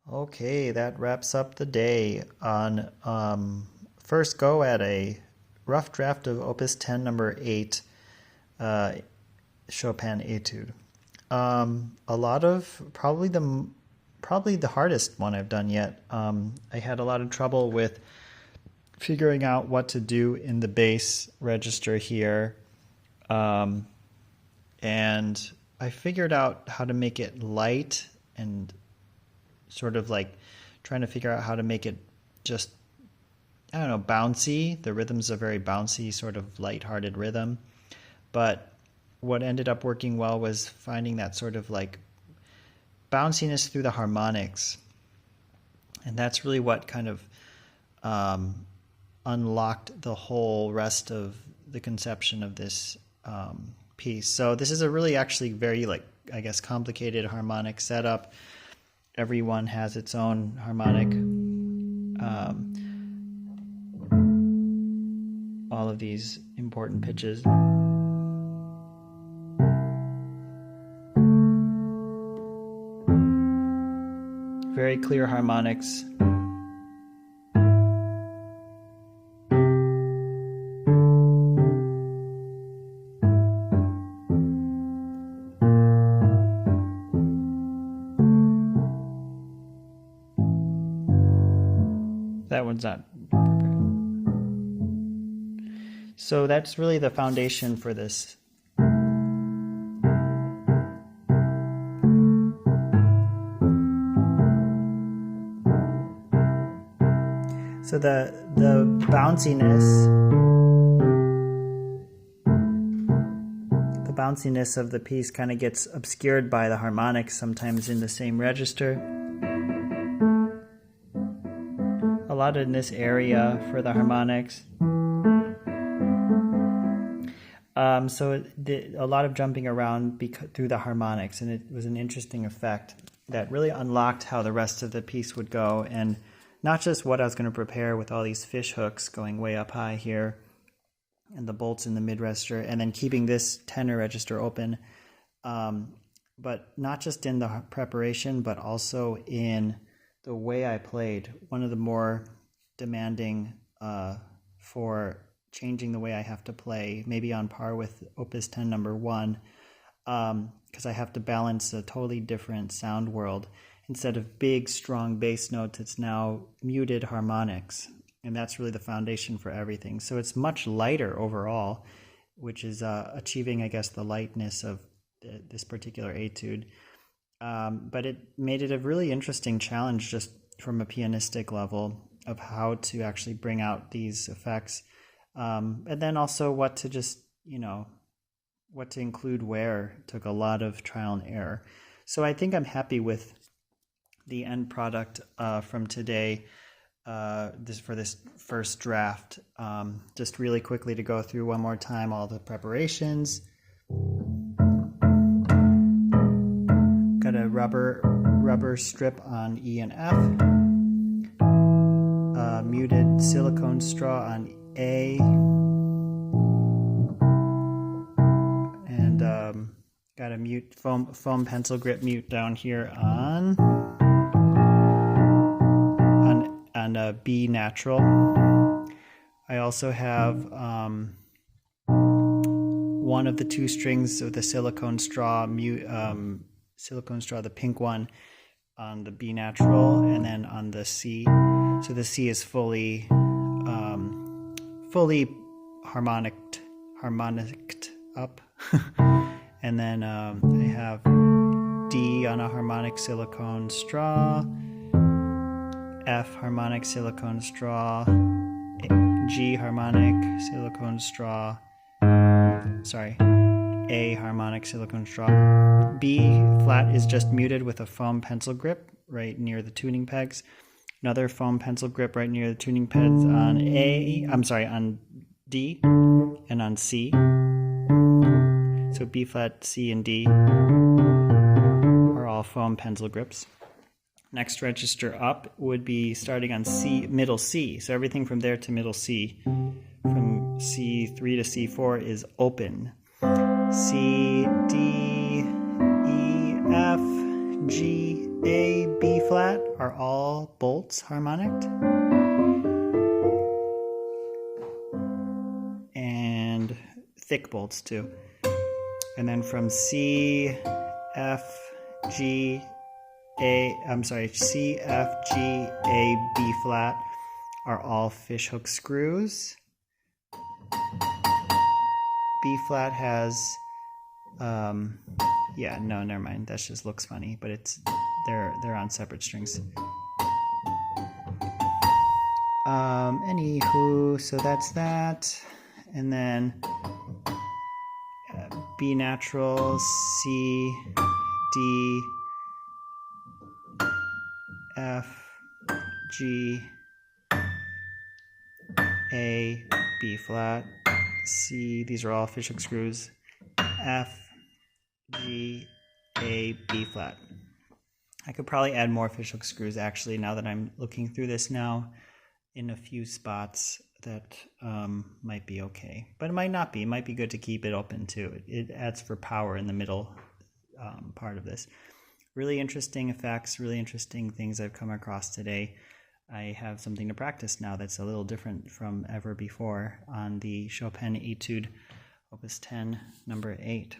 Okay, that wraps up the day on first go at a rough draft of Opus 10 number 8, uh, Chopin Etude. A lot of probably the hardest one I've done yet. I had a lot of trouble with figuring out what to do in the bass register here, and I figured out how to make it light and sort of like trying to figure out how to make it just, I don't know, bouncy. The rhythm's a very bouncy, sort of lighthearted rhythm. But what ended up working well was finding that sort of like bounciness through the harmonics. And that's really what kind of unlocked the whole rest of the conception of this piece. So this is a really actually very, like, I guess, complicated harmonic setup. Everyone has its own harmonic. All of these important pitches. Very clear harmonics. That one's not prepared. So that's really the foundation for this. So the bounciness of the piece kind of gets obscured by the harmonics sometimes in the same register. A lot in this area for the harmonics. So a lot of jumping around through the harmonics, and it was an interesting effect that really unlocked how the rest of the piece would go, and not just what I was going to prepare with all these fish hooks going way up high here, and the bolts in the mid register, and then keeping this tenor register open, but not just in the preparation, but also in the way I played. One of the more demanding for changing the way I have to play, maybe on par with Opus 10 number 1, because I have to balance a totally different sound world. Instead of big, strong bass notes, it's now muted harmonics. And that's really the foundation for everything. So it's much lighter overall, which is achieving, I guess, the lightness of this particular etude. But it made it a really interesting challenge just from a pianistic level of how to actually bring out these effects. And then also what to just, what to include where. Took a lot of trial and error. So I think I'm happy with the end product from today, for this first draft. Just really quickly to go through one more time all the preparations. Got a rubber strip on E and F, muted silicone straw on A, and got a mute foam pencil grip mute down here on a B natural. I also have one of the two strings of the silicone straw mute, the pink one, on the B natural, and then on the C. So the C is fully harmoniced up. And then I have D on a harmonic silicone straw, F harmonic silicone straw, G harmonic silicone straw, A harmonic silicone straw. B flat is just muted with a foam pencil grip right near the tuning pegs. Another foam pencil grip right near the tuning pegs on on D and on C. So B flat, C, and D are all foam pencil grips. Next register up would be starting on C, middle C. So everything from there to middle C, from C3 to C4 is open. C, D, E, F, G, A, B flat are all bolts harmonicked. And thick bolts too. And then from C, F, G, C, F, G, A, B flat are all fishhook screws. B flat has, yeah, no, never mind. That just looks funny, but they're on separate strings. Anywho, so that's that, and then B natural, C, D, F, G, A, B flat, C, these are all fishhook screws, F, G, A, B flat. I could probably add more fishhook screws actually now that I'm looking through this now in a few spots that might be okay. But it might not be. It might be good to keep it open too. It adds for power in the middle part of this. Really interesting effects, really interesting things I've come across today. I have something to practice now that's a little different from ever before on the Chopin Etude Opus 10, number 8.